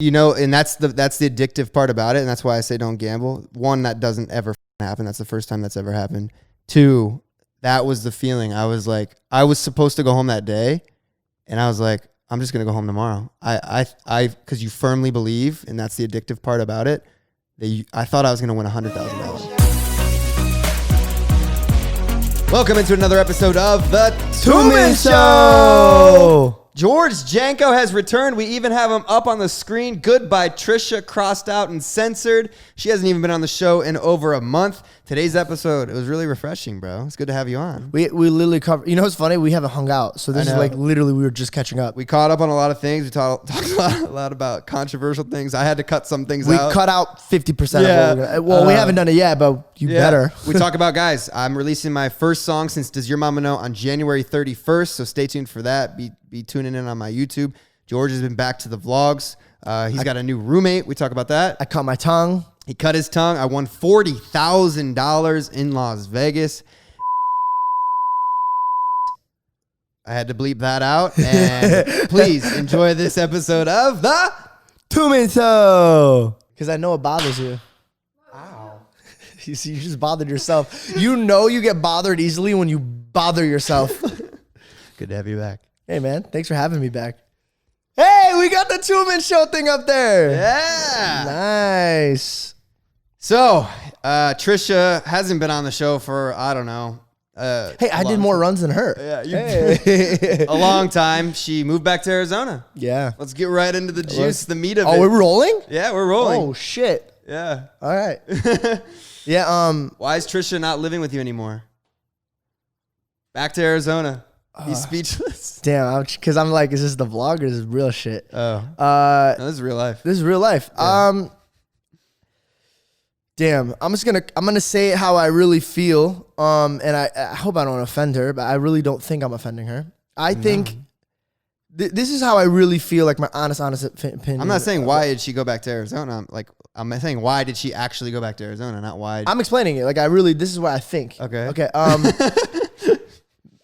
And that's the addictive part about it, and that's why I say don't gamble. One, that doesn't ever happen. That's the first time that's ever happened. Two, that was the feeling. I was like, I was supposed to go home that day, and I was like, I'm just gonna go home tomorrow. Because you firmly believe, and that's the addictive part about it. I thought I was gonna win $100,000. Welcome into another episode of the Two-Man Show. George Janko has returned. We even have him up on the screen. Goodbye, Trisha, crossed out and censored. She hasn't even been on the show in over a month. Today's episode, it was really refreshing, bro. It's good to have you on. We literally covered, what's funny? We haven't hung out. So this is like literally we were just catching up. We caught up on a lot of things. We talked a lot about controversial things. I had to cut some things out. We cut out 50% of what we're gonna, well, we haven't done it yet, but you better. We talk about, guys, I'm releasing my first song since Does Your Mama Know on January 31st. So stay tuned for that. Be tuning in on my YouTube. George has been back to the vlogs. He's got a new roommate. We talk about that. I cut my tongue. He cut his tongue. I won $40,000 in Las Vegas. I had to bleep that out. And please enjoy this episode of the Two-Man Show. Because I know it bothers you. Ow. You see, you just bothered yourself. You get bothered easily when you bother yourself. Good to have you back. Hey, man. Thanks for having me back. Hey, we got the Two-Man Show thing up there. Yeah. Nice. So, Trisha hasn't been on the show for, I don't know. Hey, I did more runs than her. Yeah, a long time. She moved back to Arizona. Yeah. Let's get right into the juice, the meat of it. Oh, we're rolling? Yeah, we're rolling. Oh, shit. Yeah. All right. Yeah. Why is Trisha not living with you anymore? Back to Arizona. He's speechless. Damn, because I'm like, is this the vlog or is this real shit? Oh. No, this is real life. This is real life. Yeah. Damn, I'm gonna say it how I really feel. And I hope I don't offend her, but I really don't think I'm offending her. I think this is how I really feel, like my honest opinion. I'm not saying why did she go back to Arizona. I'm saying why did she actually go back to Arizona, not why. I'm explaining it. Like this is what I think. Okay.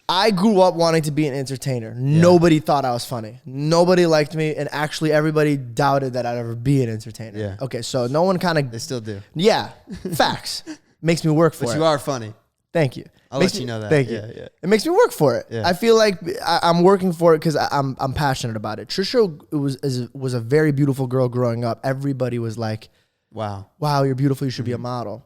I grew up wanting to be an entertainer. Yeah. Nobody thought I was funny. Nobody liked me. And actually everybody doubted that I'd ever be an entertainer. Yeah. Okay, so no one kind of... They still do. Yeah. Facts. Makes me work for it. But you are funny. Thank you. I'll let you know that. Thank you. Yeah. It makes me work for it. Yeah. I feel like I'm working for it because I'm passionate about it. Trisha was a very beautiful girl growing up. Everybody was like, wow, you're beautiful. You should be a model.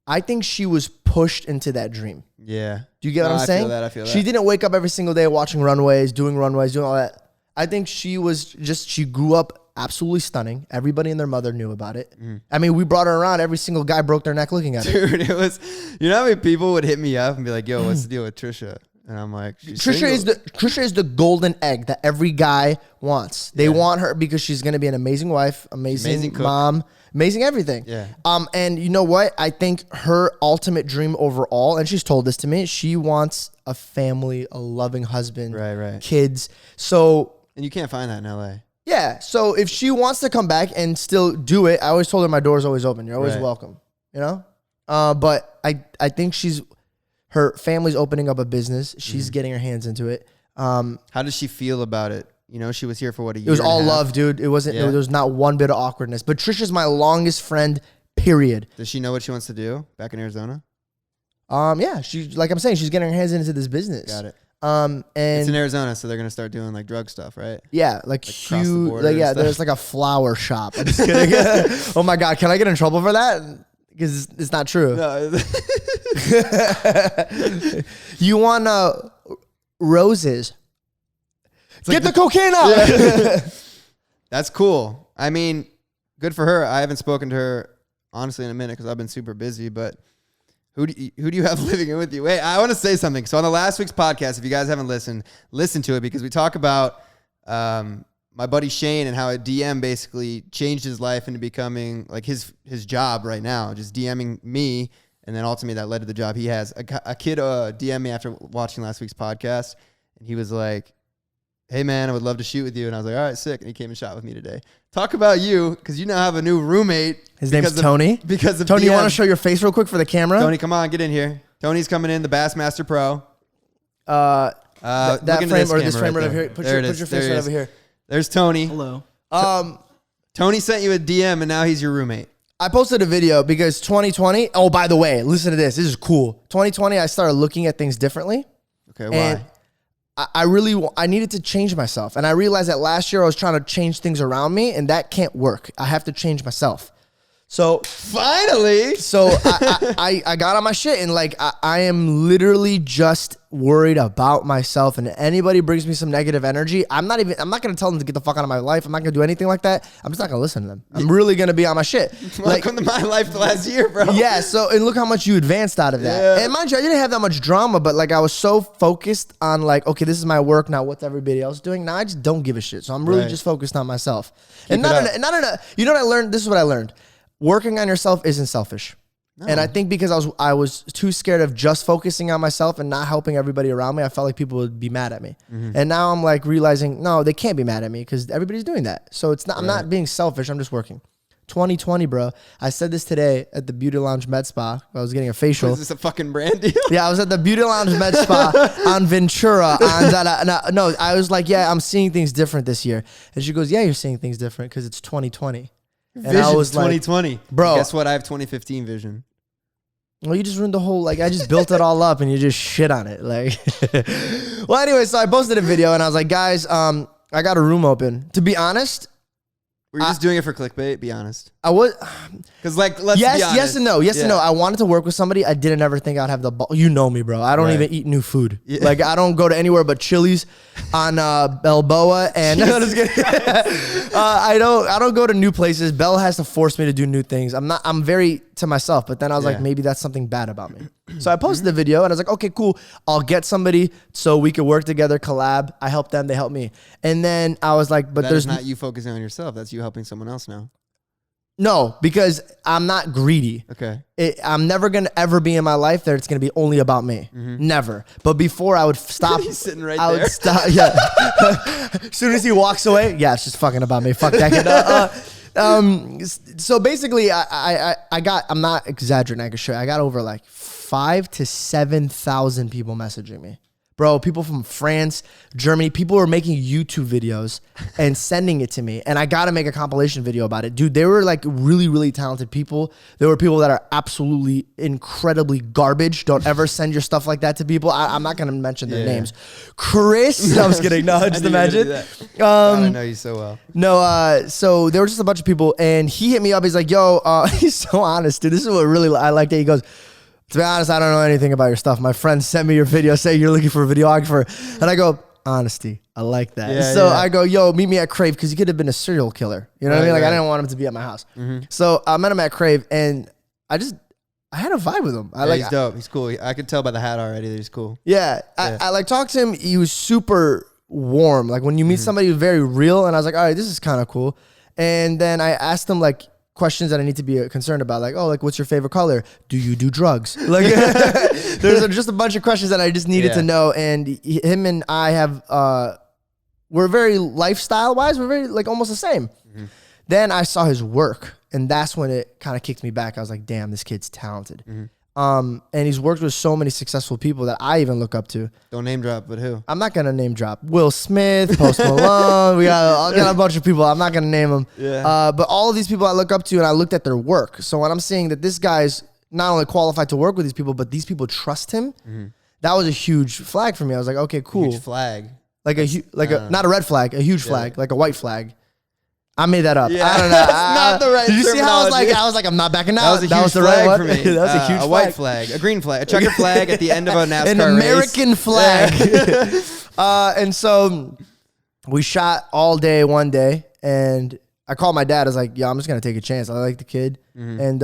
I think she was pushed into that dream. Yeah. Do you get what I'm saying? I feel that. She didn't wake up every single day watching runways, doing all that. I think she grew up absolutely stunning. Everybody and their mother knew about it. I mean, we brought her around. Every single guy broke their neck looking at her. Dude, it was, how many people would hit me up and be like, yo, what's the deal with Trisha? And I'm like, Trisha is the golden egg that every guy wants. They want her because she's going to be an amazing wife, amazing mom, amazing everything. Yeah. And you know what? I think her ultimate dream overall, and she's told this to me, she wants a family, a loving husband, right, kids. So, and you can't find that in LA. Yeah. So if she wants to come back and still do it, I always told her my door's always open. You're always welcome. But I think her family's opening up a business. She's getting her hands into it. How does she feel about it? She was here for what, a year? It was all love, dude. It wasn't. There was not one bit of awkwardness. But Trisha's my longest friend. Period. Does she know what she wants to do back in Arizona? Yeah. She, like I'm saying, she's getting her hands into this business. Got it. And it's in Arizona, so they're gonna start doing like drug stuff, right? Yeah, like huge. There's like a flower shop. I'm just kidding. Oh my god, can I get in trouble for that? Because it's not true. No. You want roses? Get the cocaine out. Yeah. That's cool. I mean, good for her. I haven't spoken to her honestly in a minute because I've been super busy. But who do you have living in with you? Wait, I want to say something. So on the last week's podcast, if you guys haven't listened, listen to it because we talk about my buddy Shane and how a DM basically changed his life into becoming like his job right now, just DMing me. And then ultimately that led to the job he has. A kid DM'd me after watching last week's podcast, and he was like, hey, man, I would love to shoot with you. And I was like, all right, sick. And he came and shot with me today. Talk about you, because you now have a new roommate. His name's Tony. Because of Tony, DM. You want to show your face real quick for the camera? Tony, come on, get in here. Tony's coming in, the Bassmaster Pro. That frame or this frame right over here. Put your face right over here. There's Tony. Hello. Tony sent you a DM and now he's your roommate. I posted a video because 2020. Oh, by the way, listen to this. This is cool. 2020, I started looking at things differently. Okay, why? And I needed to change myself. And I realized that last year I was trying to change things around me, and that can't work. I have to change myself. So finally, I got on my shit, and like I am literally just worried about myself. And anybody brings me some negative energy, I'm not gonna tell them to get the fuck out of my life. I'm not gonna do anything like that. I'm just not gonna listen to them. I'm really gonna be on my shit. Welcome to my life the last year, bro. Yeah. So and look how much you advanced out of that. Yeah. And mind you, I didn't have that much drama, but like I was so focused on like, okay, this is my work now. What's everybody else doing? Now I just don't give a shit. So I'm really just focused on myself. You know what I learned? This is what I learned. Working on yourself isn't selfish. No. And I think because I was too scared of just focusing on myself and not helping everybody around me, I felt like people would be mad at me. Mm-hmm. And now I'm like realizing, no, they can't be mad at me because everybody's doing that. So it's not, I'm not being selfish. I'm just working. 2020, bro. I said this today at the Beauty Lounge Med Spa. I was getting a facial. Is this a fucking brand deal? Yeah, I was at the Beauty Lounge Med Spa on Ventura. No, I was like, yeah, I'm seeing things different this year. And she goes, yeah, you're seeing things different because it's 2020. And I was 2020. Like, bro. Guess what? I have 2015 vision. Well, you just ruined the whole, like, I just built it all up and you just shit on it. Like, well, anyway, so I posted a video and I was like, guys, I got a room open. To be honest. Were you just doing it for clickbait? Be honest. I was. Because, like, let's be honest. Yes and no. Yes and no. I wanted to work with somebody. I didn't ever think I'd have the ball. You know me, bro. I don't even eat new food. Yeah. Like, I don't go to anywhere but Chili's on Balboa. And no, just kidding. I don't go to new places. Belle has to force me to do new things. I'm very to myself. But then I was like, maybe that's something bad about me. So I posted the video and I was like, okay, cool. I'll get somebody so we could work together, collab. I help them, they help me. And then I was like, but there's not you focusing on yourself. That's you helping someone else now. No, because I'm not greedy. Okay. I'm never going to ever be in my life that it's going to be only about me. Mm-hmm. Never. But before I would stop. He's sitting right there. I would stop. Yeah. As soon as he walks away, yeah, it's just fucking about me. Fuck that kid. So basically, I'm not exaggerating. I can show you. I got over like 5,000 to 7,000 people messaging me. Bro, people from France, Germany, people were making YouTube videos and sending it to me. And I got to make a compilation video about it. Dude, they were like really, really talented people. There were people that are absolutely incredibly garbage. Don't ever send your stuff like that to people. I'm not going to mention their names. Chris. No, I was kidding. No, just imagine. I know you so well. No, so there were just a bunch of people. And he hit me up. He's like, yo, he's so honest, dude. This is what really I liked it. He goes, to be honest, I don't know anything about your stuff. My friend sent me your video saying you're looking for a videographer. And I go, honesty. I like that. Yeah, I go, yo, meet me at Crave because he could have been a serial killer. You know what I mean? Like, I didn't want him to be at my house. Mm-hmm. So I met him at Crave and I had a vibe with him. He's dope. He's cool. I could tell by the hat already that he's cool. Yeah. I like talked to him. He was super warm. Like when you meet somebody who's very real and I was like, all right, this is kind of cool. And then I asked him like, questions that I need to be concerned about, like, oh, like, what's your favorite color? Do you do drugs? Like, there's just a bunch of questions that I just needed to know. And him and I have, we're very lifestyle-wise, we're very, like, almost the same. Mm-hmm. Then I saw his work, and that's when it kind of kicked me back. I was like, damn, this kid's talented. Mm-hmm. And he's worked with so many successful people that I even look up to. Don't name drop, but who? I'm not going to name drop. Will Smith, Post Malone. I got a bunch of people. I'm not going to name them. Yeah. But all of these people I look up to and I looked at their work. So when I'm seeing that this guy's not only qualified to work with these people, but these people trust him, that was a huge flag for me. I was like, okay, cool. Huge flag. Like not a red flag, a huge flag, like a white flag. I made that up. Yeah, I don't know. That's not the right. Did you see how I was like, I'm not backing out. That was the right one for me. That was a huge flag. White flag, a green flag, a checker flag at the end of a NASCAR An American race. Flag. And so we shot all day one day, and I called my dad. I was like, "Yo, I'm just gonna take a chance. I like the kid." Mm-hmm. And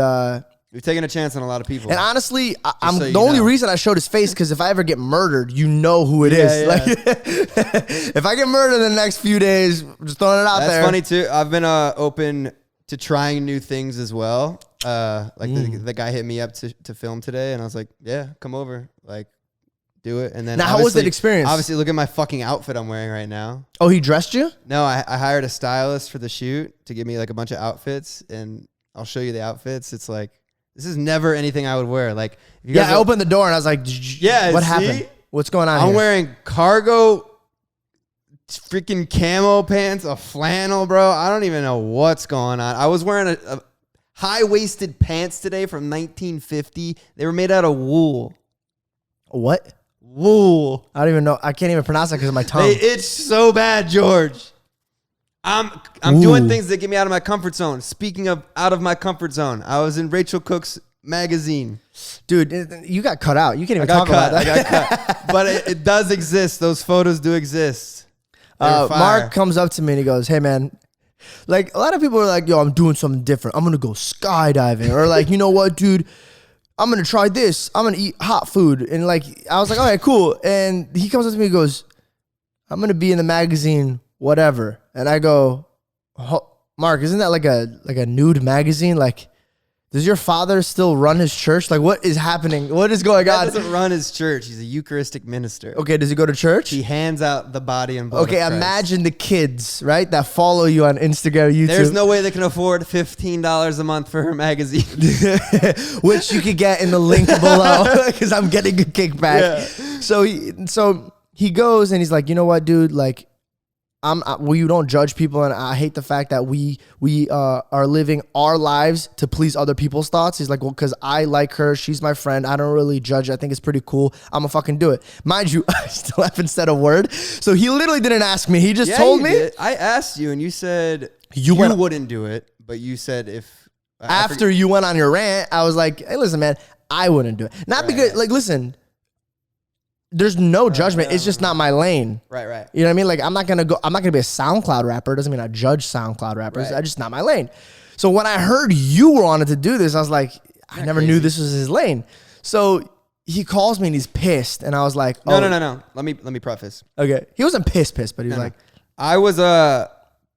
you're taking a chance on a lot of people. And honestly, I'm the only reason I showed his face because if I ever get murdered, you know who it is. Yeah. Like, if I get murdered in the next few days, I'm just throwing it out there. That's funny too. I've been open to trying new things as well. The guy hit me up to film today, and I was like, "Yeah, come over, like, do it." And then now, how was that experience? Obviously, look at my fucking outfit I'm wearing right now. Oh, he dressed you? No, I hired a stylist for the shoot to give me like a bunch of outfits, and I'll show you the outfits. It's like. This is never anything I would wear. Like, if you I opened the door and I was like, what happened? What's going on I'm wearing cargo freaking camo pants, a flannel, bro. I don't even know what's going on. I was wearing a high-waisted pants today from 1950. They were made out of wool. What? Wool. I don't even know. I can't even pronounce it because of my tongue. They itch so bad, George. I'm doing things that get me out of my comfort zone. Speaking of out of my comfort zone, I was in Rachel Cook's magazine. Dude, you got cut out. You can't even talk about that. I got cut. But it does exist. Those photos do exist. Mark comes up to me and he goes, hey, man. Like, a lot of people are like, yo, I'm doing something different. I'm going to go skydiving. Or like, you know what, dude? I'm going to try this. I'm going to eat hot food. And like, I was like, all right, cool. And he comes up to me and goes, I'm going to be in the magazine, whatever. And I go, Mark, isn't that like a nude magazine? Like, does your father still run his church? Like, what is happening? What is going on? He doesn't run his church. He's a Eucharistic minister. Okay, does he go to church? He hands out the body and blood. Okay, of Christ. Imagine the kids, right, that follow you on Instagram, YouTube. There's no way they can afford $15 a month for her magazine. Which you could get in the link below because I'm getting a kickback. Yeah. So he goes and he's like, you know what, dude? Like, we don't judge people, and I hate the fact that we are living our lives to please other people's thoughts. He's like, well, because I like her, she's my friend. I don't really judge. I think it's pretty cool. I'm gonna fucking do it. Mind you, I still haven't said a word. So he literally didn't ask me. He just told me. Did. I asked you, and you said you wouldn't do it, but you said if after you went on your rant, I was like, hey, listen, man, I wouldn't do it. Not because, like, listen. There's no judgment. It's just not my lane. Right. You know what I mean? Like, I'm not gonna be a SoundCloud rapper. Doesn't mean I judge SoundCloud rappers. It's just not my lane. So when I heard you wanted to do this, I was like, I never knew this was his lane. So he calls me and he's pissed, and I was like, oh. No. Let me preface. Okay. He wasn't pissed, but he was like, I was the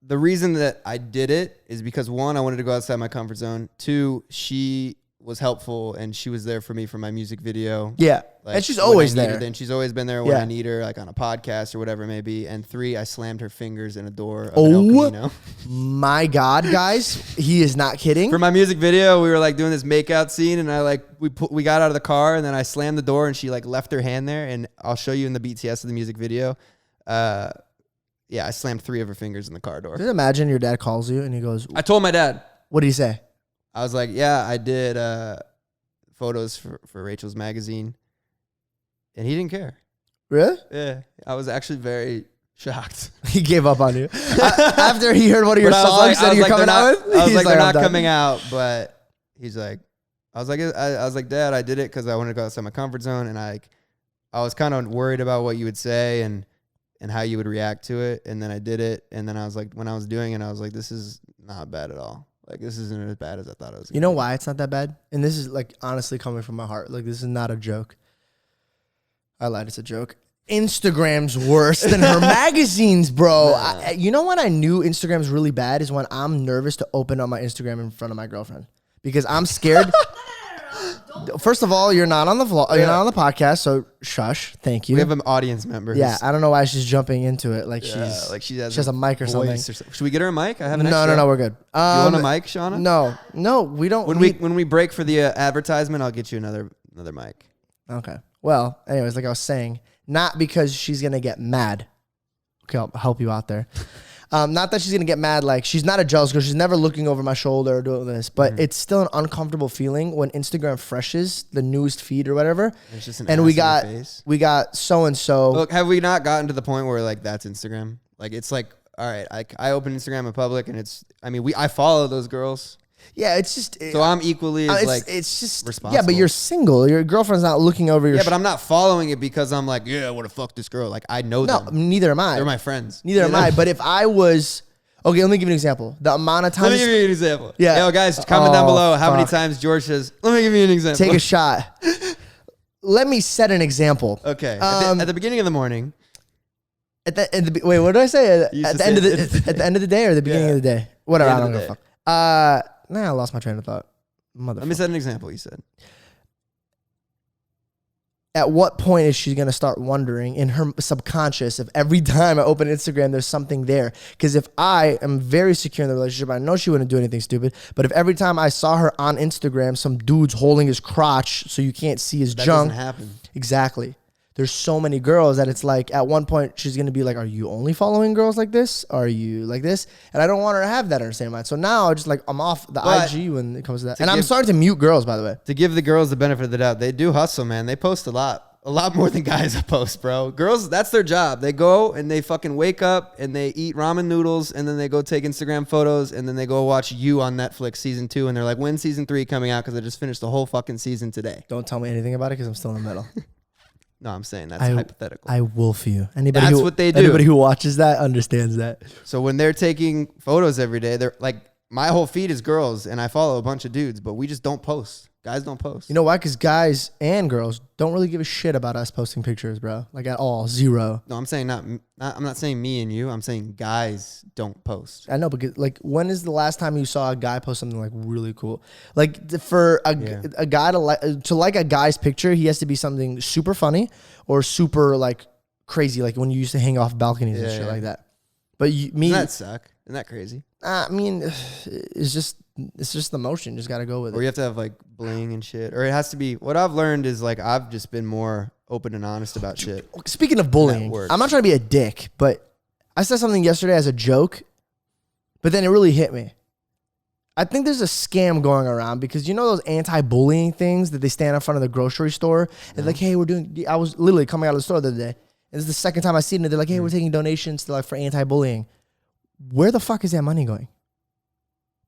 reason that I did it is because one, I wanted to go outside my comfort zone. Two, she was helpful and she was there for me for my music video. Yeah. Like, and she's always there. And she's always been there when I need her, like on a podcast or whatever it may be. And three, I slammed her fingers in a door of an El Camino. My God, guys. He is not kidding. For my music video, we were like doing this makeout scene, and we got out of the car, and then I slammed the door, and she like left her hand there. And I'll show you in the BTS of the music video. I slammed 3 of her fingers in the car door. Just imagine your dad calls you and he goes, I told my dad. What did he say? I was like, yeah, I did photos for Rachel's magazine. And he didn't care. Really? Yeah. I was actually very shocked. He gave up on you. After he heard one of your songs that you're coming out with? I was like, they're not coming out. But he's like, I was like, Dad, I did it because I wanted to go outside my comfort zone. And I was kind of worried about what you would say and how you would react to it. And then I did it. And then I was like, when I was doing it, I was like, this is not bad at all. Like, this isn't as bad as I thought it was. You know why it's not that bad? And this is, like, honestly coming from my heart. Like, this is not a joke. I lied. It's a joke. Instagram's worse than her magazines, bro. Nah. You know when I knew Instagram's really bad is when I'm nervous to open up my Instagram in front of my girlfriend. Because I'm scared. First of all, you're not on the vlog, you're not on the podcast, so shush. Thank you. We have an audience member. Yeah, I don't know why she's jumping into it like she has a mic or something. Should we get her a mic? I have an No, we're good. You want a mic, Shauna? No, we don't. When we break for the advertisement, I'll get you another mic. Okay. Well, anyways, like I was saying, not because she's gonna get mad. Okay, I'll help you out there. Not that she's going to get mad. Like, she's not a jealous girl. She's never looking over my shoulder or doing this. But it's still an uncomfortable feeling when Instagram freshes the newest feed or whatever. It's just and we got so-and-so. Look, have we not gotten to the point where, like, that's Instagram? Like, it's like, all right, I open Instagram in public, and I follow those girls. Yeah, it's just... So I'm equally it's just responsible. Yeah, but you're single. Your girlfriend's not looking over your... Yeah, but I'm not following it because I'm like, yeah, I want to fuck this girl. Like, I know them. No, neither am I. They're my friends. Neither am I. But if I was... Okay, let me give you an example. The amount of times... Let me give you an example. Yeah. Yo, guys, comment down below how many times George says, let me give you an example. Take a shot. Let me set an example. Okay. At the beginning of the morning... Wait, what did I say? At the end of the day or the beginning of the day? Whatever, I don't give a fuck. I lost my train of thought. Let me set an example, you said. At what point is she going to start wondering in her subconscious if every time I open Instagram, there's something there? Because if I am very secure in the relationship, I know she wouldn't do anything stupid. But if every time I saw her on Instagram, some dude's holding his crotch so you can't see his junk. That doesn't happen. Exactly. there's so many girls that it's like at one point she's going to be like, are you only following girls like this? Are you like this? And I don't want her to have that in her same mind. So now I just like, I'm off the IG when it comes to that. And I'm starting to mute girls, by the way. To give the girls the benefit of the doubt, they do hustle, man. They post a lot more than guys post, bro. Girls, that's their job. They go and they fucking wake up and they eat ramen noodles and then they go take Instagram photos and then they go watch You on Netflix season 2 and they're like, when's season 3 coming out? Because I just finished the whole fucking season today. Don't tell me anything about it because I'm still in the middle. No, I'm saying that's hypothetical. I wolf you. That's what they do. Anybody who watches that understands that. So when they're taking photos every day, they're like, my whole feed is girls and I follow a bunch of dudes, but we just don't post. Guys don't post. You know why? Because guys and girls don't really give a shit about us posting pictures, bro. Like at all. Zero. No, I'm saying I'm not saying me and you. I'm saying guys don't post. I know, because like, when is the last time you saw a guy post something like really cool? Like for a guy to like a guy's picture, he has to be something super funny or super like crazy, like when you used to hang off balconies and shit like that. But me, doesn't that suck? Isn't that crazy? I mean, it's just the motion. Just got to go with it. Or you have to have like bling and shit. Or it has to be, what I've learned is like, I've just been more open and honest about shit. Speaking of bullying, I'm not trying to be a dick, but I said something yesterday as a joke, but then it really hit me. I think there's a scam going around because you know those anti-bullying things that they stand in front of the grocery store and like, hey, I was literally coming out of the store the other day. And this is the second time I've seen it. They're like, hey, we're taking donations to like for anti-bullying. Where the fuck is that money going?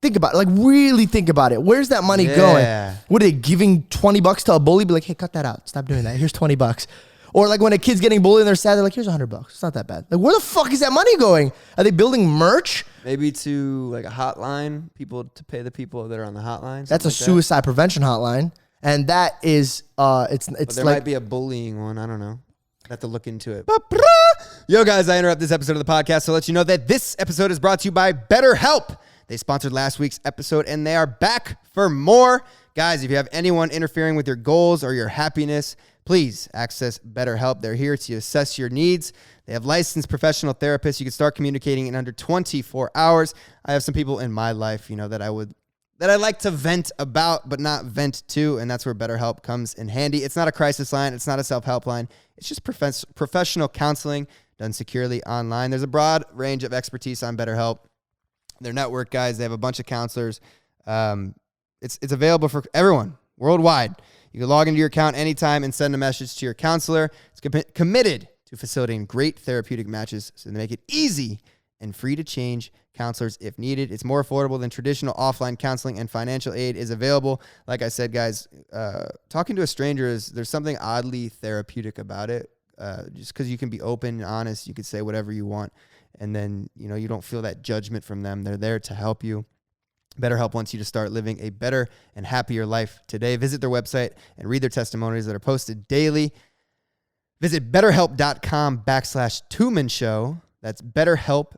Think about it. Like, really think about it. Where's that money going? What are they giving $20 to a bully? Be like, hey, cut that out. Stop doing that. Here's $20. Or like when a kid's getting bullied and they're sad, they're like, here's $100. It's not that bad. Like, where the fuck is that money going? Are they building merch? Maybe to like a hotline, people to pay the people that are on the hotline. That's a suicide prevention hotline. And that is, it's there like, might be a bullying one. I don't know. I have to look into it. Yo, guys, I interrupt this episode of the podcast to let you know that this episode is brought to you by BetterHelp. They sponsored last week's episode, and they are back for more. Guys, if you have anyone interfering with your goals or your happiness, please access BetterHelp. They're here to assess your needs. They have licensed professional therapists. You can start communicating in under 24 hours. I have some people in my life, that I like to vent about, but not vent to, and that's where BetterHelp comes in handy. It's not a crisis line. It's not a self-help line. It's just professional counseling done securely online. There's a broad range of expertise on BetterHelp. Their network, guys, they have a bunch of counselors. It's available for everyone worldwide. You can log into your account anytime and send a message to your counselor. It's committed to facilitating great therapeutic matches, so they make it easy and free to change counselors if needed. It's more affordable than traditional offline counseling, and financial aid is available. Like I said, guys, talking to a stranger there's something oddly therapeutic about it. Just because you can be open and honest, you can say whatever you want, and then you don't feel that judgment from them. They're there to help you. BetterHelp wants you to start living a better and happier life today. Visit their website and read their testimonies that are posted daily. Visit BetterHelp.com/Two-Man Show. That's BetterHelp,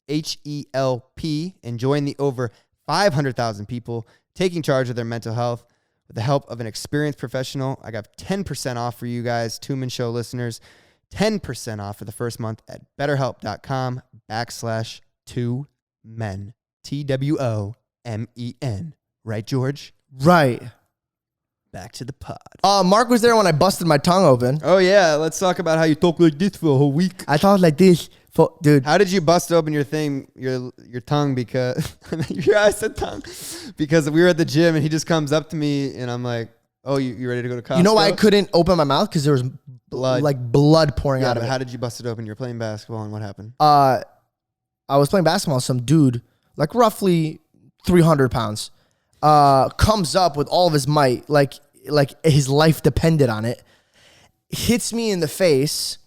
HELP, and join the over 500,000 people taking charge of their mental health with the help of an experienced professional. I got 10% off for you guys, Two-Man Show listeners. 10% off for the first month at BetterHelp.com/2men. TWOMEN. Right, George? Right. Back to the pod. Mark was there when I busted my tongue open. Oh, yeah. Let's talk about how you talk like this for a whole week. I talked like this for, dude. How did you bust open your tongue? Because I said tongue. Because we were at the gym and he just comes up to me and I'm like, oh, you ready to go to Costco? You know why I couldn't open my mouth? Because there was blood pouring out of it. How did you bust it open? You were playing basketball and what happened? I was playing basketball. Some dude, like roughly 300 pounds, comes up with all of his might, like his life depended on it, hits me in the face,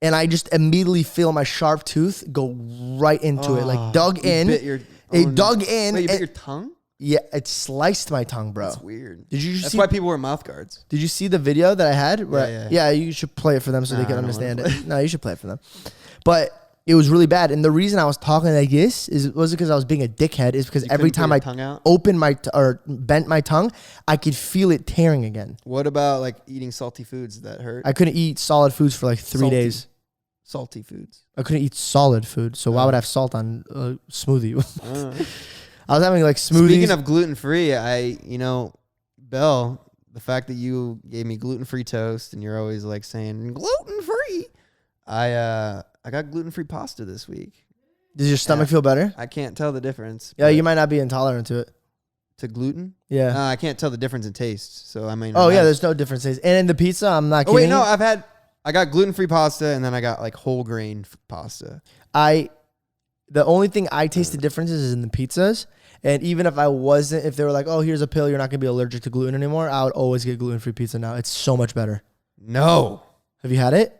and I just immediately feel my sharp tooth go right into it, like dug in. It dug in. Wait, you bit your tongue? Yeah, it sliced my tongue, bro. That's weird. That's why people wear mouth guards. Did you see the video that I had? Yeah. You should play it for them so they can understand it. No, you should play it for them. But it was really bad. And the reason I was talking like this wasn't because I was being a dickhead. It's because every time I opened or bent my tongue, I could feel it tearing again. What about like eating salty foods that hurt? I couldn't eat solid foods for like 3 days. Salty foods. I couldn't eat solid food. So why would I have salt on a smoothie? I was having like smoothies. Speaking of gluten-free, Belle, the fact that you gave me gluten-free toast and you're always like saying gluten-free, I got gluten-free pasta this week. Does your stomach feel better? I can't tell the difference. Yeah, you might not be intolerant to it. To gluten? Yeah. I can't tell the difference in taste. So I mean. Oh yeah, there's no difference in taste. And in the pizza, I'm not kidding. Oh wait, no, I got gluten-free pasta and then I got like whole grain pasta. The only thing I taste the differences is in the pizzas. And even if they were like, oh, here's a pill, you're not gonna be allergic to gluten anymore, I would always get gluten-free pizza now. It's so much better. No. Have you had it?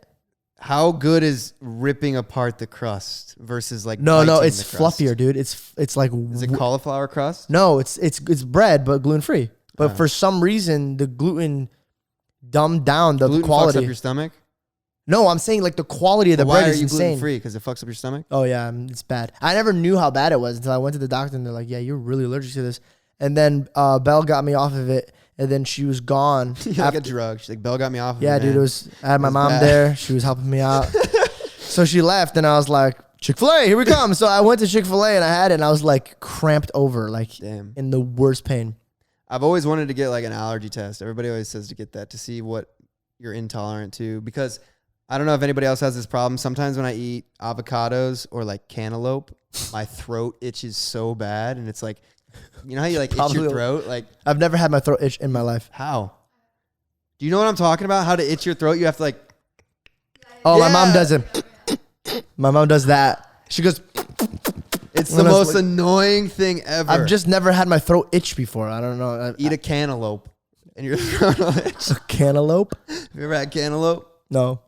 How good is ripping apart the crust versus like no, it's fluffier, dude. It's like is it cauliflower crust? No, it's bread but gluten free. But for some reason the gluten dumbed down the gluten quality. Fucks up your stomach? No, I'm saying like the quality of the bread is insane. Why are you gluten free? Because it fucks up your stomach? Oh yeah, it's bad. I never knew how bad it was until I went to the doctor and they're like, yeah, you're really allergic to this. And then Belle got me off of it. And then she was gone. Like a drug. She's like, Belle got me off of it. Yeah, dude, I had my mom there. She was helping me out. So she left and I was like, Chick-fil-A, here we come. So I went to Chick-fil-A and I had it and I was like cramped over, like in the worst pain. I've always wanted to get like an allergy test. Everybody always says to get that to see what you're intolerant to. Because I don't know if anybody else has this problem. Sometimes when I eat avocados or like cantaloupe, my throat itches so bad. And it's like, you know how you like itch your throat? Like I've never had my throat itch in my life. How? Do you know what I'm talking about? How to itch your throat? You have to like. Oh, my mom does it. My mom does that. She goes. It's the most annoying thing ever. I've just never had my throat itch before. I don't know. Eat a cantaloupe and your throat will itch. A cantaloupe? Have you ever had cantaloupe? No.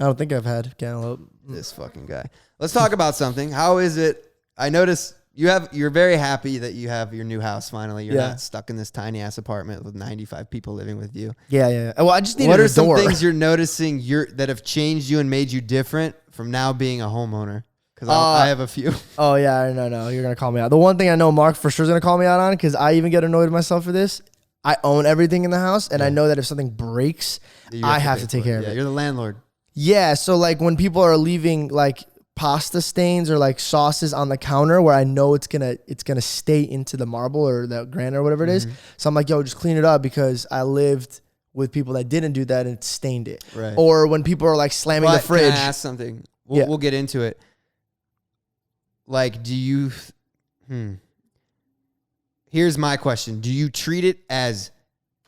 I don't think I've had cantaloupe. This fucking guy. Let's talk about something. How is it? I noticed you're very happy that you have your new house finally. You're not stuck in this tiny ass apartment with 95 people living with you. Yeah. Well, I just need What are some things you're noticing that have changed you and made you different from now being a homeowner? Because I have a few. Oh, yeah. No. You're going to call me out. The one thing I know Mark for sure is going to call me out on, because I even get annoyed with myself for this. I own everything in the house, and I know that if something breaks, I have to take care of it. Yeah, you're the landlord. Yeah. So, like, when people are leaving, like, pasta stains or like sauces on the counter where I know it's gonna stay into the marble or the granite or whatever it is. So I'm like, yo, just clean it up, because I lived with people that didn't do that and it stained it. Right. Or when people are like slamming the fridge. Can I ask something? We'll get into it. Like, do you? Here's my question: do you treat it as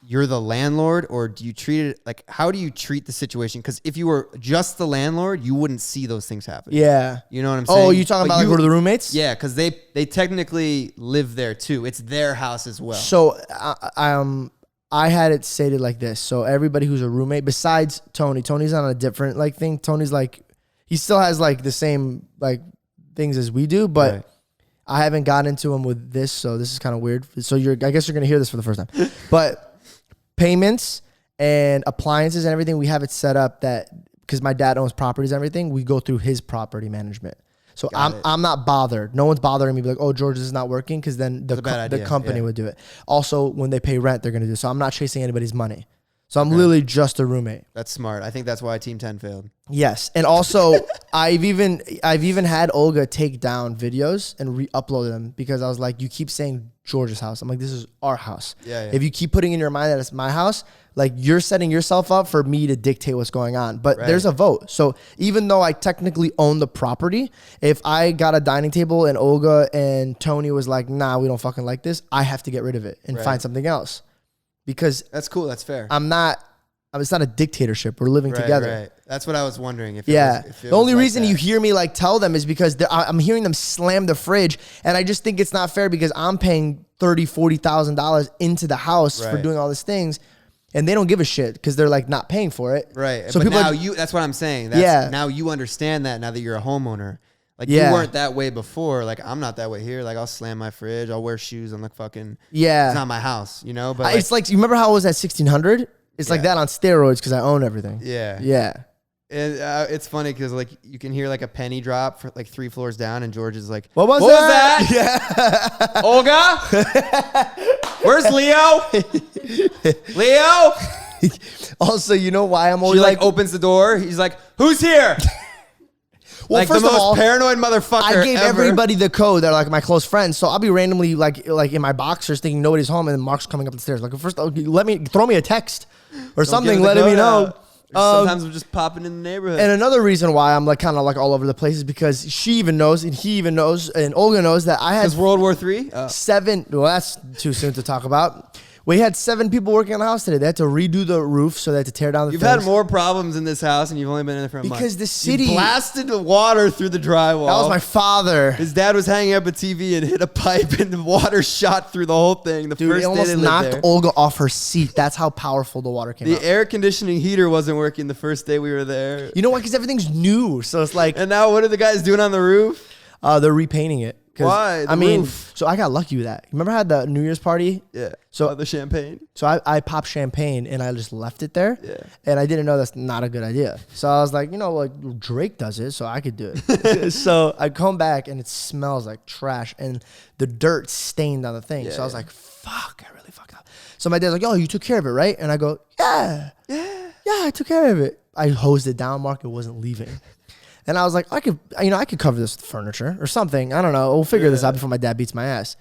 you're the landlord, or do you treat it like, how do you treat the situation? Because if you were just the landlord, you wouldn't see those things happen. Yeah. You know what I'm saying? Oh, you talking about like one of the roommates? Yeah, because they technically live there too. It's their house as well. So I had it stated like this. So everybody who's a roommate, besides Tony's on a different like thing. Tony's like, he still has like the same like things as we do, but I haven't gotten into him with this. So this is kind of weird. So I guess you're going to hear this for the first time. But payments and appliances and everything, we have it set up that because my dad owns properties and everything, we go through his property management. So I'm not bothered. No one's bothering me. Like, oh, George, this is not working, because then the company would do it. Also, when they pay rent, they're going to do it. So I'm not chasing anybody's money. So I'm literally just a roommate. That's smart. I think that's why Team 10 failed. Yes. And also, I've even had Olga take down videos and re-upload them, because I was like, you keep saying George's house. I'm like, this is our house. Yeah. If you keep putting in your mind that it's my house, like, you're setting yourself up for me to dictate what's going on. But there's a vote. So even though I technically own the property, if I got a dining table and Olga and Tony was like, nah, we don't fucking like this, I have to get rid of it and find something else. Because that's cool. That's fair. It's not a dictatorship. We're living together. Right. That's what I was wondering. The only reason you hear me like tell them is because I'm hearing them slam the fridge, and I just think it's not fair, because I'm paying $30,000, $40,000 into the house for doing all these things, and they don't give a shit because they're like not paying for it. Right. So but now that's what I'm saying. Now you understand that now that you're a homeowner. Like, you weren't that way before. Like, I'm not that way here. Like, I'll slam my fridge. I'll wear shoes. I'm like, fucking, it's not my house, you know? But it's like, you remember how it was at 1600? It's like that on steroids, because I own everything. Yeah. Yeah. And it's funny because, like, you can hear, like, a penny drop for, like, 3 floors down, and George is like, What was that? Yeah. Olga? Where's Leo? Leo? Also, you know why I'm always She, like, opens the door. He's like, who's here? Well, like first the most of all, paranoid motherfucker I gave ever. everybody the code. They're like my close friends. So I'll be randomly like in my boxers thinking nobody's home, and then Mark's coming up the stairs. Like first, throw me a text or something, letting me know. Sometimes I'm just popping in the neighborhood. And another reason why I'm like kind of like all over the place is because she even knows, and he even knows, and Olga knows that I had. Is World War III? 7. Well, that's too soon to talk about. We had 7 people working on the house today. They had to redo the roof, so they had to tear down the You've things. had more problems in this house, and you've only been in there for a month. Because the city... You blasted the water through the drywall. That was my father. His dad was hanging up a TV and hit a pipe, and the water shot through the whole thing. Dude, it almost knocked Olga off her seat. That's how powerful the water came out. The air conditioning heater wasn't working the first day we were there. You know why? Because everything's new, so it's like... And now what are the guys doing on the roof? They're repainting it. Why? I mean, so I got lucky with that. Remember I had the New Year's party? Yeah. So the champagne. So I popped champagne and I just left it there. Yeah. And I didn't know that's not a good idea. So I was like, like Drake does it, so I could do it. So I come back and it smells like trash and the dirt stained on the thing. Yeah, so I was like, fuck, I really fucked up. So my dad's like, oh, you took care of it, right? And I go, yeah, I took care of it. I hosed it down, Mark. It wasn't leaving. And I was like, I could cover this with furniture or something. I don't know. We'll figure this out before my dad beats my ass.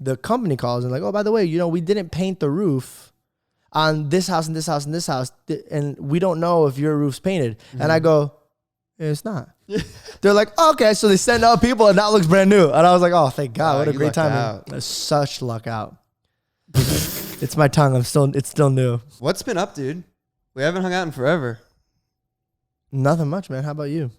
The company calls and like, oh, by the way, we didn't paint the roof on this house and this house and this house, and we don't know if your roof's painted. Mm-hmm. And I go, it's not. They're like, oh, okay. So they send out people and that looks brand new. And I was like, oh, thank God. What a great time. Such luck out. It's my tongue. It's still new. What's been up, dude? We haven't hung out in forever. Nothing much, man. How about you?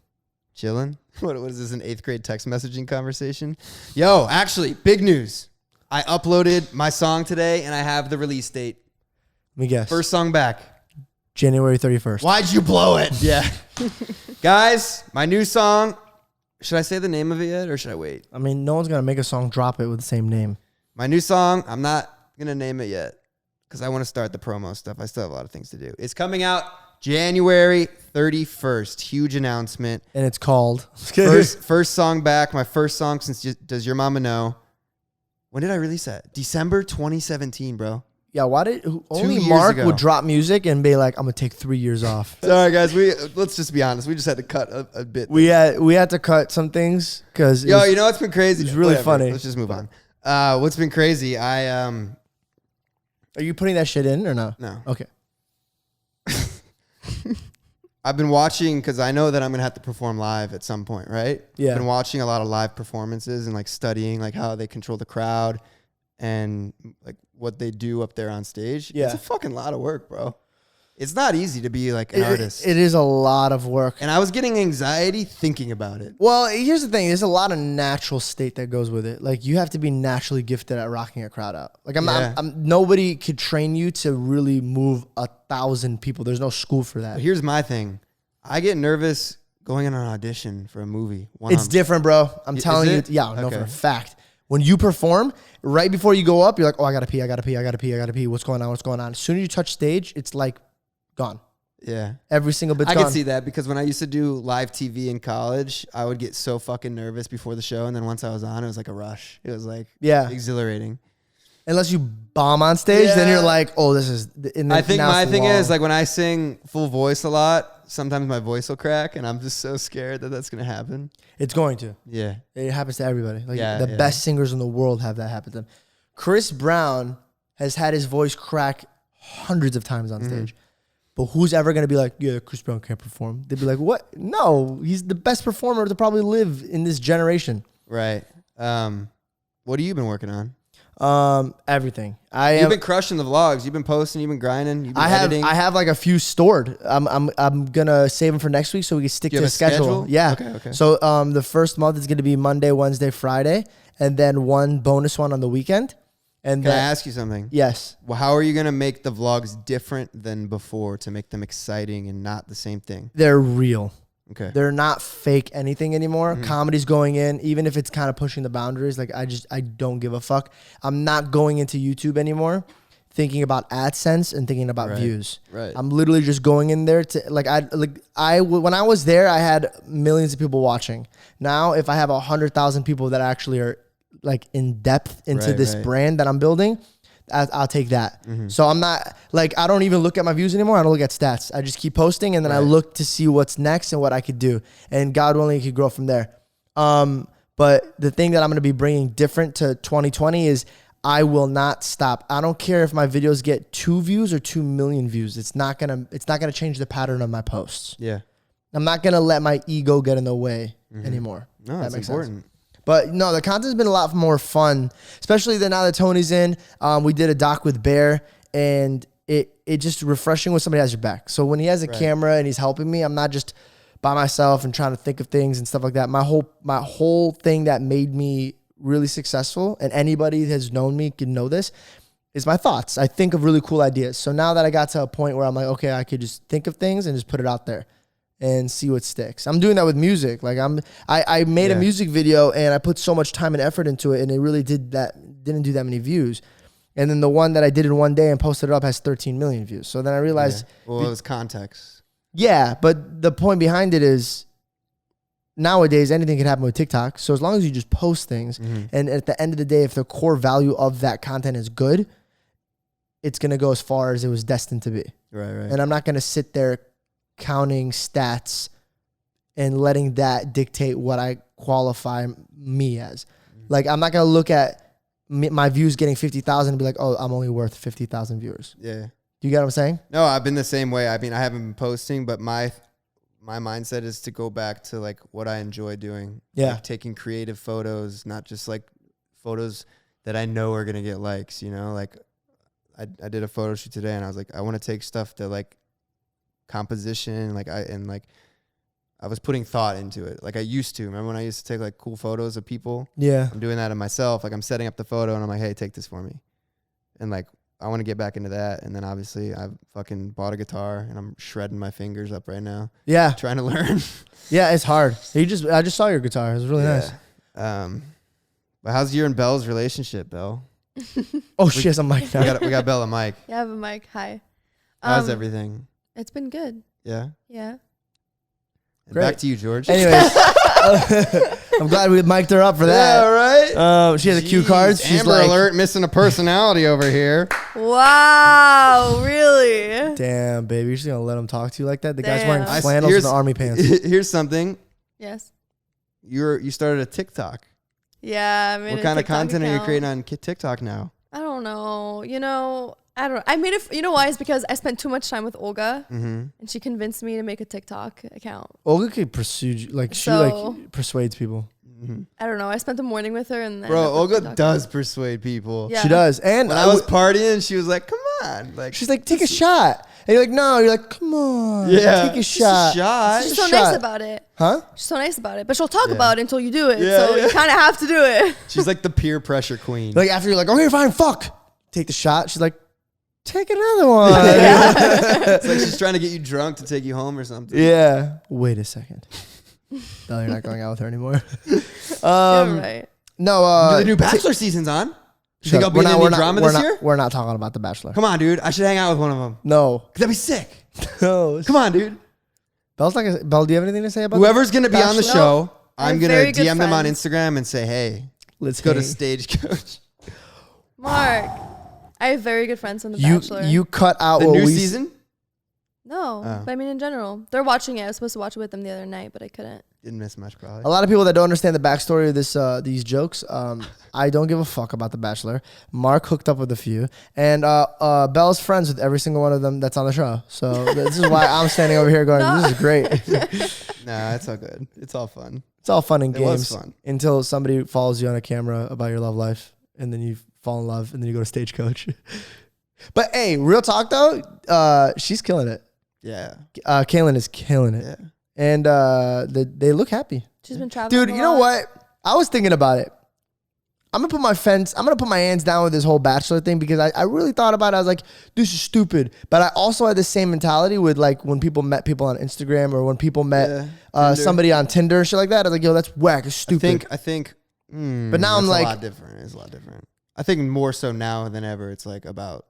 Chilling. What is this, an 8th grade text messaging conversation? Yo, actually, big news. I uploaded my song today, and I have the release date. Let me guess. First song back. January 31st. Why'd you blow it? Yeah. Guys, my new song. Should I say the name of it yet, or should I wait? I mean, no one's going to make a song drop it with the same name. My new song, I'm not going to name it yet, because I want to start the promo stuff. I still have a lot of things to do. It's coming out January 31st. Huge announcement. And it's called... First song back. My first song since Does Your Mama Know? When did I release that? December 2017, bro. Yeah, why did... Only Mark would drop music and be like, I'm going to take 3 years off. Sorry, guys. Let's just be honest. We just had to cut a bit. We had to cut some things because... Yo, you know what's been crazy? It's really funny. Let's just move on. What's been crazy? Are you putting that shit in or no? No. Okay. I've been watching because I know that I'm going to have to perform live at some point, right? Yeah. I've been watching a lot of live performances and like studying like how they control the crowd and like what they do up there on stage. Yeah. It's a fucking lot of work, bro. It's not easy to be like an artist. It is a lot of work. And I was getting anxiety thinking about it. Well, here's the thing. There's a lot of natural state that goes with it. Like you have to be naturally gifted at rocking a crowd out. Like nobody could train you to really move 1,000 people. There's no school for that. But here's my thing. I get nervous going in an audition for a movie. It's different, bro. I'm telling you. Yeah, no, for a fact. When you perform, right before you go up, you're like, oh, I gotta pee. What's going on? As soon as you touch stage, it's like gone. Yeah. Every single bit's gone. I can see that because when I used to do live TV in college, I would get so fucking nervous before the show. And then once I was on, it was like a rush. It was like exhilarating. Unless you bomb on stage, then you're like, oh, this is... I think my thing is like when I sing full voice a lot, sometimes my voice will crack and I'm just so scared that that's going to happen. It's going to. Yeah. It happens to everybody. Like the best singers in the world have that happen to them. Chris Brown has had his voice crack hundreds of times on stage. But who's ever going to be like, yeah, Chris Brown can't perform? They'd be like, what? No, he's the best performer to probably live in this generation. Right. What have you been working on? Everything. You've been crushing the vlogs. You've been posting. You've been grinding. You've been editing. I have like a few stored. I'm gonna save them for next week so we can stick to the schedule. Yeah. Okay. So the first month is gonna be Monday, Wednesday, Friday, and then one bonus one on the weekend. And Can I ask you something? Yes. Well, how are you gonna make the vlogs different than before to make them exciting and not the same thing? They're real. Okay. They're not fake anything anymore. Comedy's going in, even if it's kind of pushing the boundaries. Like I don't give a fuck. I'm not going into YouTube anymore thinking about AdSense and thinking about views. Right. I'm literally just going in there to when I was there, I had millions of people watching. Now, if I have 100,000 people that actually are like in depth into this brand that I'm building, I'll take that. So I'm not like, I don't even look at my views anymore. I don't look at stats. I just keep posting, and then I look to see what's next and what I could do. And God willing, it could grow from there. But the thing that I'm going to be bringing different to 2020 is I will not stop. I don't care if my videos get 2 views or 2 million views. It's not going to change the pattern of my posts. Yeah. I'm not going to let my ego get in the way anymore. No, that's important. Sense. But no, the content's been a lot more fun, especially now that Tony's in. We did a doc with Bear, and it just refreshing when somebody has your back. So when he has a camera and he's helping me, I'm not just by myself and trying to think of things and stuff like that. My whole thing that made me really successful, and anybody that has known me can know this, is my thoughts. I think of really cool ideas. So now that I got to a point where I'm like, okay, I could just think of things and just put it out there and see what sticks. I'm doing that with music. Like I made a music video, and I put so much time and effort into it, and it really didn't do that many views. And then the one that I did in one day and posted it up has 13 million views. So then I realized, well, it was context. Yeah, but the point behind it is nowadays anything can happen with TikTok. So as long as you just post things, and at the end of the day, if the core value of that content is good, it's gonna go as far as it was destined to be. Right. And I'm not gonna sit there counting stats and letting that dictate what I qualify me as. Like, I'm not going to look at my views getting 50,000 and be like, oh, I'm only worth 50,000 viewers. Yeah. Do you get what I'm saying? No, I've been the same way. I mean, I haven't been posting, but my mindset is to go back to like what I enjoy doing. Yeah. Like taking creative photos, not just like photos that I know are going to get likes, you know? Like I did a photo shoot today, and I was like, I want to take stuff that like composition, I was putting thought into it. Like I used to. Remember when I used to take like cool photos of people? Yeah. I'm doing that of myself. Like I'm setting up the photo, and I'm like, hey, take this for me. And like, I want to get back into that. And then obviously I fucking bought a guitar, and I'm shredding my fingers up right now. Yeah. Trying to learn. Yeah, it's hard. I just saw your guitar. It was really nice. But how's your and Belle's relationship, Belle? Oh, she has a mic now. We got Belle a mic. Yeah, I have a mic. Hi. How's everything? It's been good. Yeah? Yeah. Back to you, George. Anyways, I'm glad we mic'd her up for that. Yeah, right? She has a cue card. She's Amber alert, missing a personality over here. Wow, really? Damn, baby. You're just going to let him talk to you like that? The guy's Damn. wearing flannels and army pants. Here's something. Yes. You started a TikTok. Yeah. I made what kind of content are you creating on TikTok now? I don't know. I made it. You know why? It's because I spent too much time with Olga, and she convinced me to make a TikTok account. Olga could pursue you. She persuades people. I don't know. I spent the morning with her, and then Olga does persuade people. Yeah. She does. And when I was partying, she was like, "Come on!" Like she's like, "Take a shot." And you're like, "No." You're like, "Come on, take a shot." She's so nice about it. Huh? She's so nice about it, but she'll talk about it until you do it. So you kind of have to do it. She's like the peer pressure queen. Like after you're like, "Okay, fine, fuck." Take the shot. She's like, take another one. It's like she's trying to get you drunk to take you home or something. Yeah. Wait a second. No, you're not going out with her anymore. You're right. No. The new Bachelor season's on. You think I'll be in any drama this year? We're not talking about The Bachelor. Come on, dude. I should hang out with one of them. No. That'd be sick. No. Come on, dude. Belle, do you have anything to say about whoever's going to be on the show? No. I'm going to DM them on Instagram and say, hey, let's go to Stagecoach. Mark. I have very good friends on The Bachelor. You cut out the new season? No, but I mean in general. They're watching it. I was supposed to watch it with them the other night, but I couldn't. Didn't miss much, probably. A lot of people that don't understand the backstory of this, these jokes, I don't give a fuck about The Bachelor. Mark hooked up with a few, and Belle's friends with every single one of them that's on the show. So this is why I'm standing over here going, this is great. Nah, it's all good. It's all fun. It's all fun and games. It was fun. Until somebody follows you on a camera about your love life, and then you fall in love, and then you go to Stagecoach. But hey, real talk though, she's killing it. Yeah. Kaylin is killing it. Yeah. And they look happy. She's been traveling. Dude, you know what? I was thinking about it. I'm gonna put my hands down with this whole Bachelor thing because I really thought about it. I was like, this is stupid. But I also had the same mentality with like when people met people on Instagram or when people met somebody on Tinder and shit like that. I was like, yo, that's whack. It's stupid. I think but now I'm like, it's a lot different. I think more so now than ever, it's like about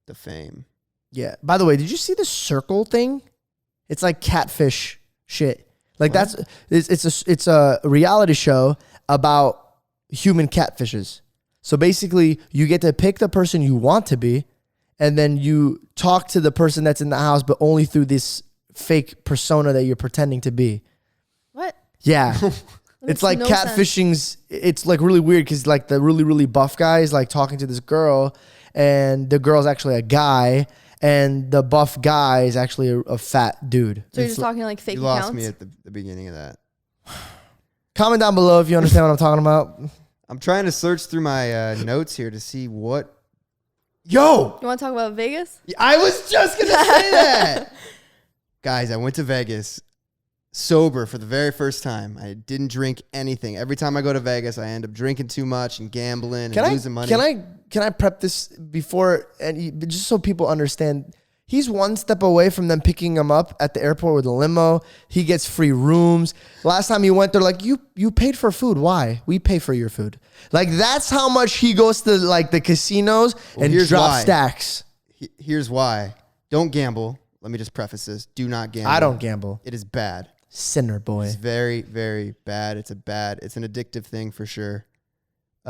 the fame. Yeah. By the way, did you see the circle thing? It's like Catfish shit. Like what? It's a reality show about human catfishes. So basically, you get to pick the person you want to be, and then you talk to the person that's in the house, but only through this fake persona that you're pretending to be. What? Yeah. It's like catfishing's, it's like really weird because like the really, really buff guy is like talking to this girl, and the girl's actually a guy, and the buff guy is actually a fat dude. So you're just talking like fake accounts? You lost me at the beginning of that. Comment down below if you understand what I'm talking about. I'm trying to search through my notes here to see what. Yo! You want to talk about Vegas? I was just going to say that. Guys, I went to Vegas sober for the very first time. I didn't drink anything. Every time I go to Vegas, I end up drinking too much and gambling and losing money. Can I prep this before, and just so people understand? He's one step away from them picking him up at the airport with a limo. He gets free rooms. Last time he went there, like, you paid for food. Why? We pay for your food. Like, that's how much he goes to like the casinos and drop stacks. Here's why. Don't gamble. Let me just preface this. Do not gamble. I don't gamble. It is bad. Sinner boy. It's very, very bad. It's an addictive thing for sure.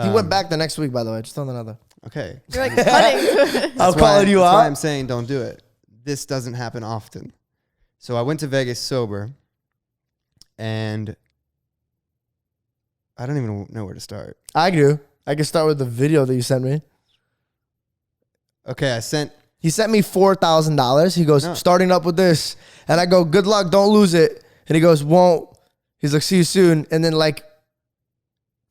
He went back the next week, by the way. Just throwing another. Okay. You're like cutting. I'm calling you out. That's why I'm saying don't do it. This doesn't happen often. So I went to Vegas sober, and I don't even know where to start. I do. I can start with the video that you sent me. Okay, He sent me $4,000. He goes, starting up with this. And I go, good luck, don't lose it. And he goes, won't. He's like, see you soon. And then like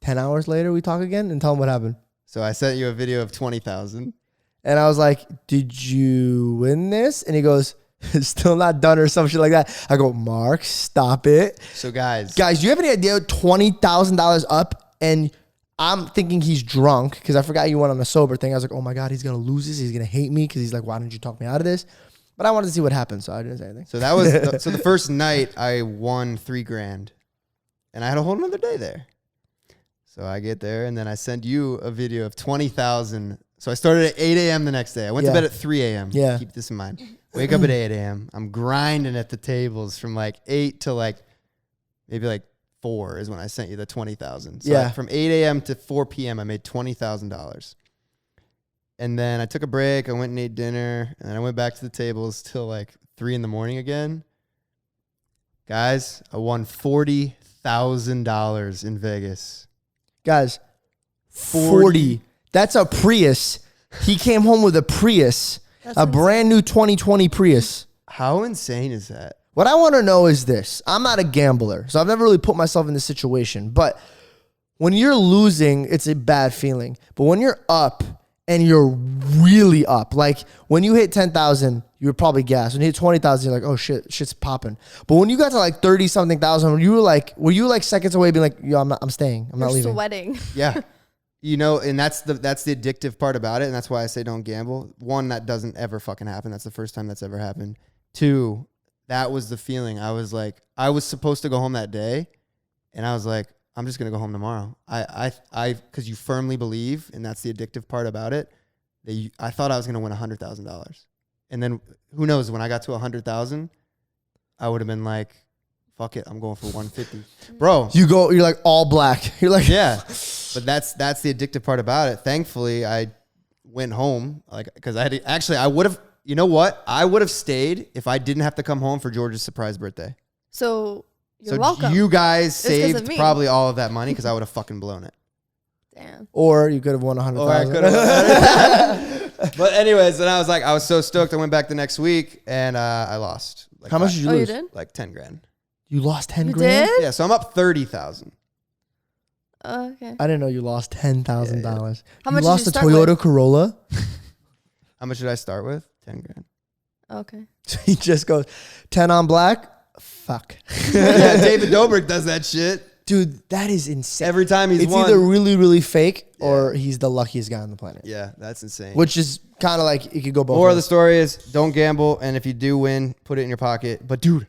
10 hours later, we talk again and tell him what happened. So I sent you a video of 20,000. And I was like, did you win this? And he goes, it's still not done or some shit like that. I go, Mark, stop it. So guys, do you have any idea $20,000 up? And I'm thinking he's drunk because I forgot you went on a sober thing. I was like, oh my God, he's going to lose this. He's going to hate me because he's like, why didn't you talk me out of this? But I wanted to see what happened, so I didn't say anything. So that was the first night I won $3,000, and I had a whole nother day there. So I get there, and then I send you a video of 20,000. So I started at 8 a.m. the next day. I went to bed at 3 a.m. Yeah. Keep this in mind. Wake up at 8 a.m. I'm grinding at the tables from like 8 to like maybe like 4 is when I sent you the 20,000. So from 8 a.m. to 4 p.m. I made $20,000. And then I took a break. I went and ate dinner, and then I went back to the tables till like 3 in the morning again. Guys, I won $40,000 in Vegas. Guys, 40. That's a Prius. He came home with a Prius, brand new 2020 Prius. How insane is that? What I want to know is this. I'm not a gambler, so I've never really put myself in this situation. But when you're losing, it's a bad feeling. But when you're up and you're really up, like when you hit 10,000, you were probably gassed. When you hit 20,000, you're like, oh shit, shit's popping. But when you got to like 30 something thousand, were you like seconds away being like, yo, I'm staying. I'm not leaving. Sweating. Yeah. You know, and that's the addictive part about it, and that's why I say don't gamble. One, that doesn't ever fucking happen. That's the first time that's ever happened. Two, that was the feeling. I was like, I was supposed to go home that day, and I was like, I'm just gonna go home tomorrow. Because you firmly believe, and that's the addictive part about it. I thought I was gonna win $100,000, and then who knows? When I got to 100,000, I would have been like, fuck it, I'm going for 150, bro. You're like all black. You're like, yeah. But that's the addictive part about it. Thankfully, I went home because I would have. You know what? I would have stayed if I didn't have to come home for George's surprise birthday. So you're welcome. You guys saved probably all of that money because I would have fucking blown it. Damn. Or you could have won 100,000. But anyways, then I was so stoked. I went back the next week and I lost. Like, how much did you lose? You did? Like 10 grand. You lost 10 grand? Did? Yeah, so I'm up 30,000. Okay. I didn't know you lost $10,000. How much did you lost you a start Toyota with? Corolla? How much did I start with? 10 grand. Okay. So he just goes 10 on black. Fuck. Yeah, David Dobrik does that shit. Dude, that is insane. Every time he's won. It's either really, really fake or he's the luckiest guy on the planet. Yeah, that's insane. Which is kind of like, it could go both More ways. of the story is don't gamble, and if you do win, put it in your pocket. But dude,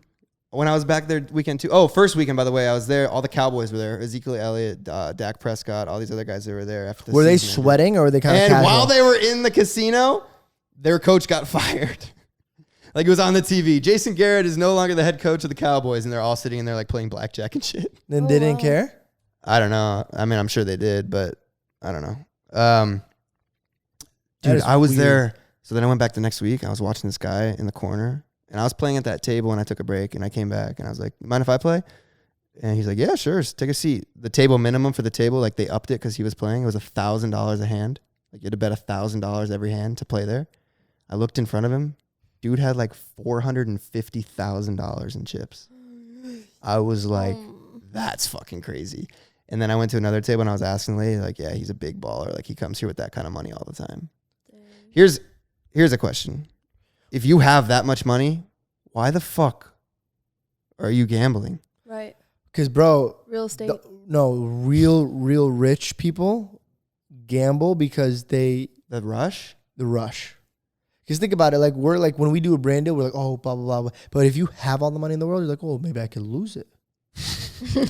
when I was back there weekend too. Oh, first weekend, by the way, I was there. All the Cowboys were there. Ezekiel Elliott, Dak Prescott, all these other guys that were there. After the were they season sweating or were they kind of And casual? while they were in the casino, their coach got fired. Like it was on the TV. Jason Garrett is no longer the head coach of the Cowboys, and they're all sitting in there like playing blackjack and shit. Then they didn't care? I don't know. I mean, I'm sure they did, but I don't know. Dude, I was there. So then I went back the next week. I was watching this guy in the corner, and I was playing at that table, and I took a break, and I came back, and I was like, mind if I play? And he's like, yeah, sure. Take a seat. The table minimum for the table, like they upped it because he was playing. It was $1,000 a hand. Like you had to bet $1,000 every hand to play there. I looked in front of him. Dude had like $450,000 in chips. I was like, that's fucking crazy. And then I went to another table and I was asking the lady, like, yeah, he's a big baller. Like he comes here with that kind of money all the time. Here's a question. If you have that much money, why the fuck are you gambling? Right. Because, bro, real estate. Real rich people gamble because the rush. Because think about it, like we're like when we do a brand deal, we're like, oh, blah, blah, blah, blah. But if you have all the money in the world, you're like, well, maybe I could lose it.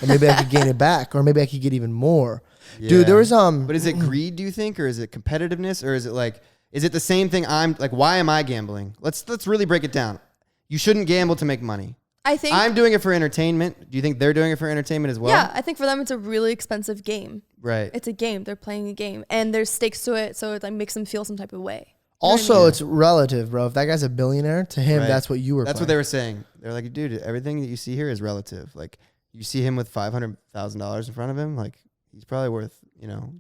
Or maybe I could gain it back, or maybe I could get even more. Yeah. Dude, there was But is it greed, do you think, or is it competitiveness, or is it like, is it the same thing? I'm like, why am I gambling? Let's really break it down. You shouldn't gamble to make money. I think I'm doing it for entertainment. Do you think they're doing it for entertainment as well? Yeah, I think for them it's a really expensive game. Right. It's a game. They're playing a game, and there's stakes to it, so it like makes them feel some type of way. Also, it's relative, bro. If that guy's a billionaire, to him, that's what you were. That's what they were saying. They're like, dude, everything that you see here is relative. Like, you see him with $500,000 in front of him, like he's probably worth,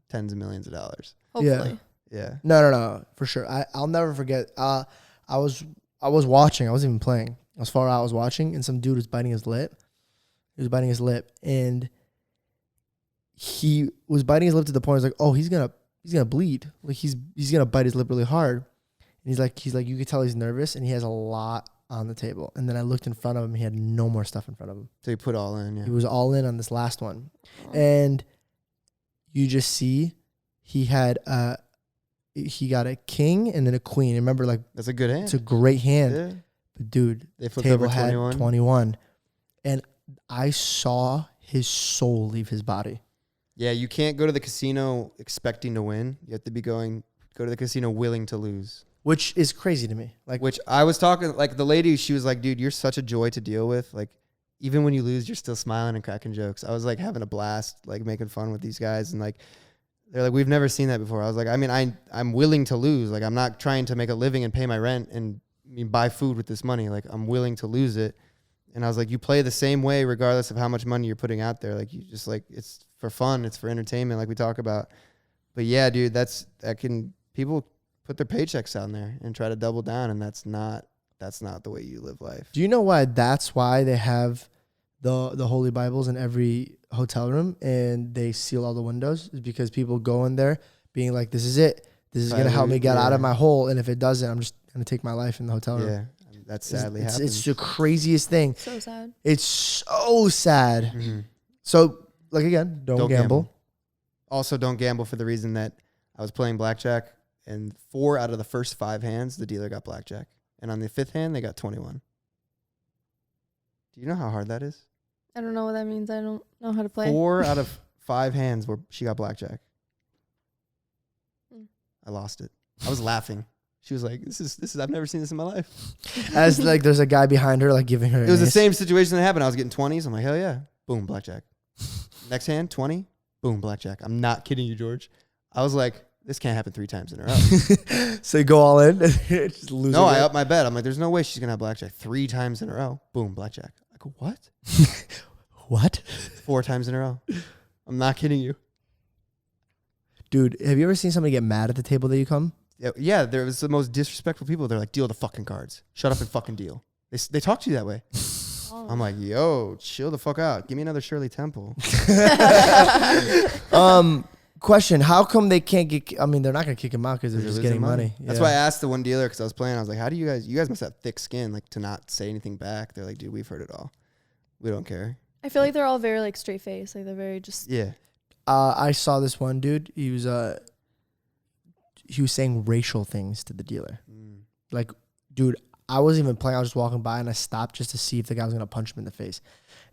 tens of millions of dollars. Hopefully. Yeah. No, for sure. I'll never forget. I was watching. I wasn't even playing. I was far out. I was watching, and some dude was biting his lip. He was biting his lip, and he was biting his lip to the point. I was like, oh, he's gonna bleed. Like he's gonna bite his lip really hard. And he's like, you could tell he's nervous, and he has a lot on the table. And then I looked in front of him. He had no more stuff in front of him. So he put all in. Yeah. He was all in on this last one, and you just see he had he got a king and then a queen. Remember, like that's a good hand. It's a great hand. Yeah. But dude, they flipped table over 21. had 21, and I saw his soul leave his body. Yeah, you can't go to the casino expecting to win. You have to go to the casino willing to lose. Which is crazy to me. Which I was talking, like the lady, she was like, dude, you're such a joy to deal with. Like, even when you lose, you're still smiling and cracking jokes. I was like having a blast, like making fun with these guys. And like, they're like, we've never seen that before. I was like, I mean, I'm willing to lose. Like, I'm not trying to make a living and pay my rent and buy food with this money. Like, I'm willing to lose it. And I was like, you play the same way regardless of how much money you're putting out there. Like, you just like, it's for fun. It's for entertainment, like we talk about. But yeah, dude, people put their paychecks down there and try to double down, and that's not the way you live life. Do you know why that's why they have the Holy Bibles in every hotel room and they seal all the windows? Is because people go in there being like, this is it. This is going to help me get out of my hole. And if it doesn't, I'm just going to take my life in the hotel room. Yeah. That sadly happens. It's the craziest thing. So sad. It's so sad. Mm-hmm. So, like, again, don't gamble. Also, don't gamble for the reason that I was playing blackjack, and 4 out of the first 5 hands, the dealer got blackjack. And on the 5th hand, they got 21. Do you know how hard that is? I don't know what that means. I don't know how to play. 4 out of 5 hands where she got blackjack. I lost it. I was laughing. She was like, this is I've never seen this in my life. As like there's a guy behind her like giving her It was the same situation that happened. I was getting 20s. I'm like, hell yeah. Boom, blackjack. Next hand, 20. Boom, blackjack. I'm not kidding you, George. I was like, this can't happen 3 times in a row. So you go all in? Just lose. No, I upped my bet. I'm like, there's no way she's going to have blackjack 3 times in a row. Boom, blackjack. I go, what? What? 4 times in a row. I'm not kidding you. Dude, have you ever seen somebody get mad at the table that you come? Yeah, there was the most disrespectful people. They're like, deal the fucking cards. Shut up and fucking deal. They talk to you that way. Oh. I'm like, yo, chill the fuck out. Give me another Shirley Temple. Question, how come they can't get, I mean, they're not going to kick him out because they're just getting money. That's why I asked the one dealer because I was playing. I was like, how do you guys must have thick skin, like to not say anything back. They're like, dude, we've heard it all. We don't care. I feel like they're all very like straight face. Like they're very just. Yeah. I saw this one dude. He was saying racial things to the dealer. Like, dude, I wasn't even playing. I was just walking by and I stopped just to see if the guy was going to punch him in the face.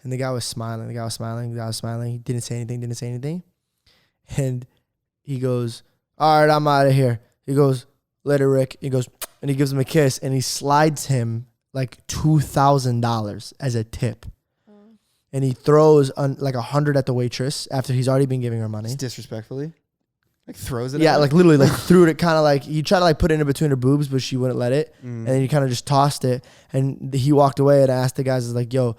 And the guy was smiling. He didn't say anything. And he goes, all right, I'm out of here. He goes, later, Rick. He goes, and he gives him a kiss and he slides him like $2,000 as a tip. And he throws like $100 at the waitress after he's already been giving her money. Just disrespectfully? Like throws it. Yeah, like literally like threw it. Kind of like he tried to like put it in between her boobs, but she wouldn't let it. And then he kind of just tossed it. And he walked away and asked the guys, like, "Yo,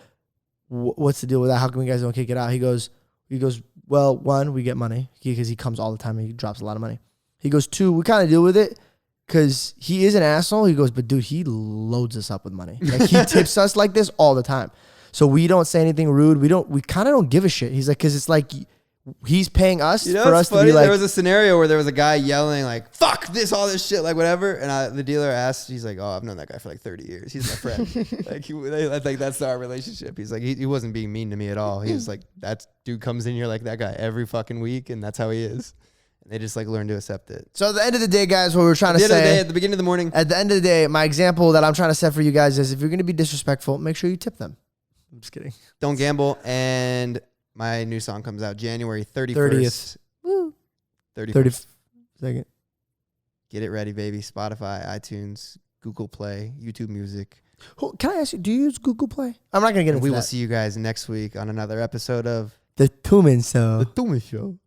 what's the deal with that? How come you guys don't kick it out?" He goes, "Well, one, we get money because he comes all the time and he drops a lot of money. He goes, two, we kind of deal with it because he is an asshole." He goes, "But dude, he loads us up with money. Like he tips us like this all the time. So we don't say anything rude. We kind of don't give a shit." He's like, because it's like he's paying us for us to be like. There was a scenario where there was a guy yelling like, "Fuck this, all this shit," like whatever. And the dealer asked, he's like, "Oh, I've known that guy for like 30 years. He's my friend." Like that's our relationship. He's like, he wasn't being mean to me at all. He was like, that dude comes in here like that guy every fucking week, and that's how he is. And they just like learn to accept it. So at the end of the day, guys, what we're trying to say at the beginning of the morning. At the end of the day, my example that I'm trying to set for you guys is if you're going to be disrespectful, make sure you tip them. I'm just kidding. Don't gamble. And my new song comes out January 31st. Woo. 32nd. Get it ready, baby. Spotify, iTunes, Google Play, YouTube Music. Can I ask you, do you use Google Play? I'm not going to get into that. We will see you guys next week on another episode of The Tumen Show. The Tumen Show.